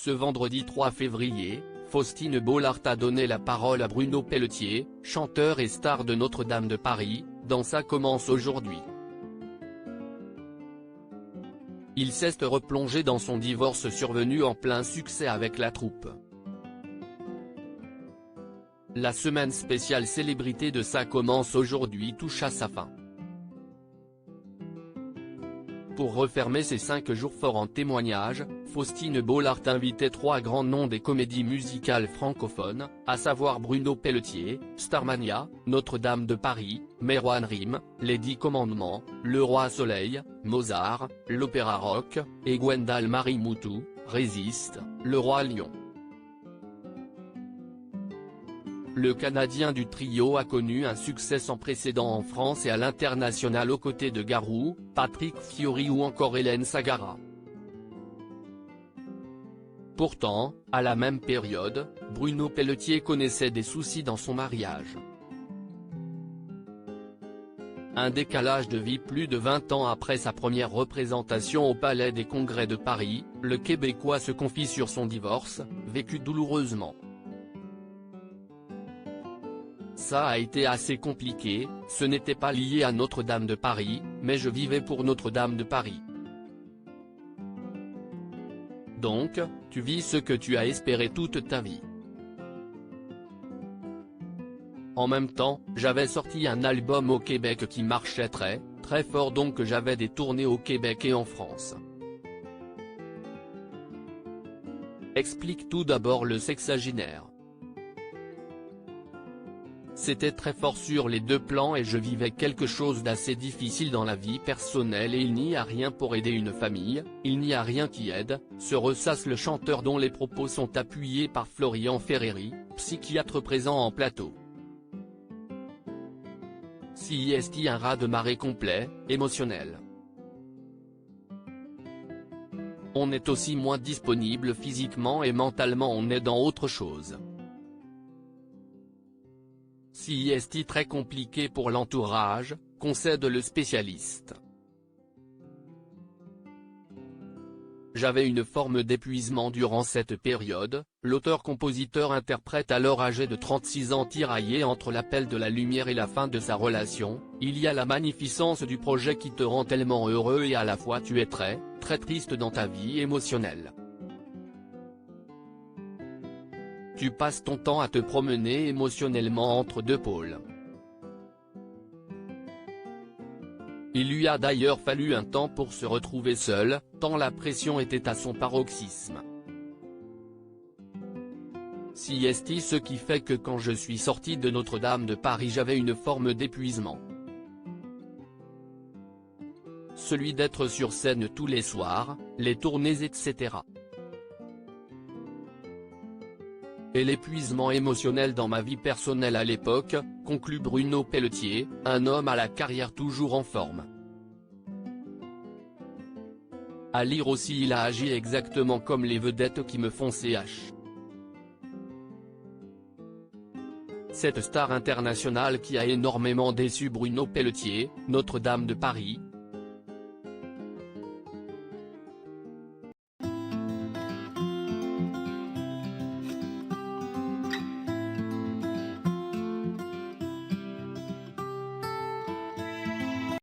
Ce vendredi 3 février, Faustine Bollaert a donné la parole à Bruno Pelletier, chanteur et star de Notre-Dame de Paris, dans Ça commence aujourd'hui. Il s'est replongé dans son divorce survenu en plein succès avec la troupe. La semaine spéciale célébrité de Ça commence aujourd'hui touche à sa fin. Pour refermer ces 5 jours forts en témoignage, Faustine Bollaert invitait 3 grands noms des comédies musicales francophones, à savoir Bruno Pelletier, Starmania, Notre-Dame de Paris, Marouane Rhym, Les 10 Commandements, Le Roi Soleil, Mozart, l'Opéra Rock, et Gwendal Marie Moutou, Résiste, Le Roi Lion. Le Canadien du trio a connu un succès sans précédent en France et à l'international aux côtés de Garou, Patrick Fiori ou encore Hélène Ségara. Pourtant, à la même période, Bruno Pelletier connaissait des soucis dans son mariage. Un décalage de vie plus de 20 ans après sa première représentation au Palais des Congrès de Paris, le Québécois se confie sur son divorce, vécu douloureusement. Ça a été assez compliqué, ce n'était pas lié à Notre-Dame de Paris, mais je vivais pour Notre-Dame de Paris. Donc, tu vis ce que tu as espéré toute ta vie. En même temps, j'avais sorti un album au Québec qui marchait très fort, donc j'avais des tournées au Québec et en France. Explique tout d'abord le sexagénaire. C'était très fort sur les 2 plans et je vivais quelque chose d'assez difficile dans la vie personnelle et il n'y a rien pour aider une famille, il n'y a rien qui aide, se ressasse le chanteur dont les propos sont appuyés par Florian Ferreri, psychiatre présent en plateau. Si est un raz de marée complet, émotionnel. On est aussi moins disponible physiquement et mentalement, on est dans autre chose. Si est très compliqué pour l'entourage, concède le spécialiste. J'avais une forme d'épuisement durant cette période, l'auteur-compositeur-interprète alors âgé de 36 ans tiraillé entre l'appel de la lumière et la fin de sa relation. Il y a la magnificence du projet qui te rend tellement heureux et à la fois tu es très triste dans ta vie émotionnelle. Tu passes ton temps à te promener émotionnellement entre 2 pôles. Il lui a d'ailleurs fallu un temps pour se retrouver seul, tant la pression était à son paroxysme. Si est ce qui fait que quand je suis sorti de Notre-Dame de Paris j'avais une forme d'épuisement. Celui d'être sur scène tous les soirs, les tournées etc. Et l'épuisement émotionnel dans ma vie personnelle à l'époque, conclut Bruno Pelletier, un homme à la carrière toujours en forme. À lire aussi il a agi exactement comme les vedettes qui me font ch. Cette star internationale qui a énormément déçu Bruno Pelletier, Notre-Dame de Paris,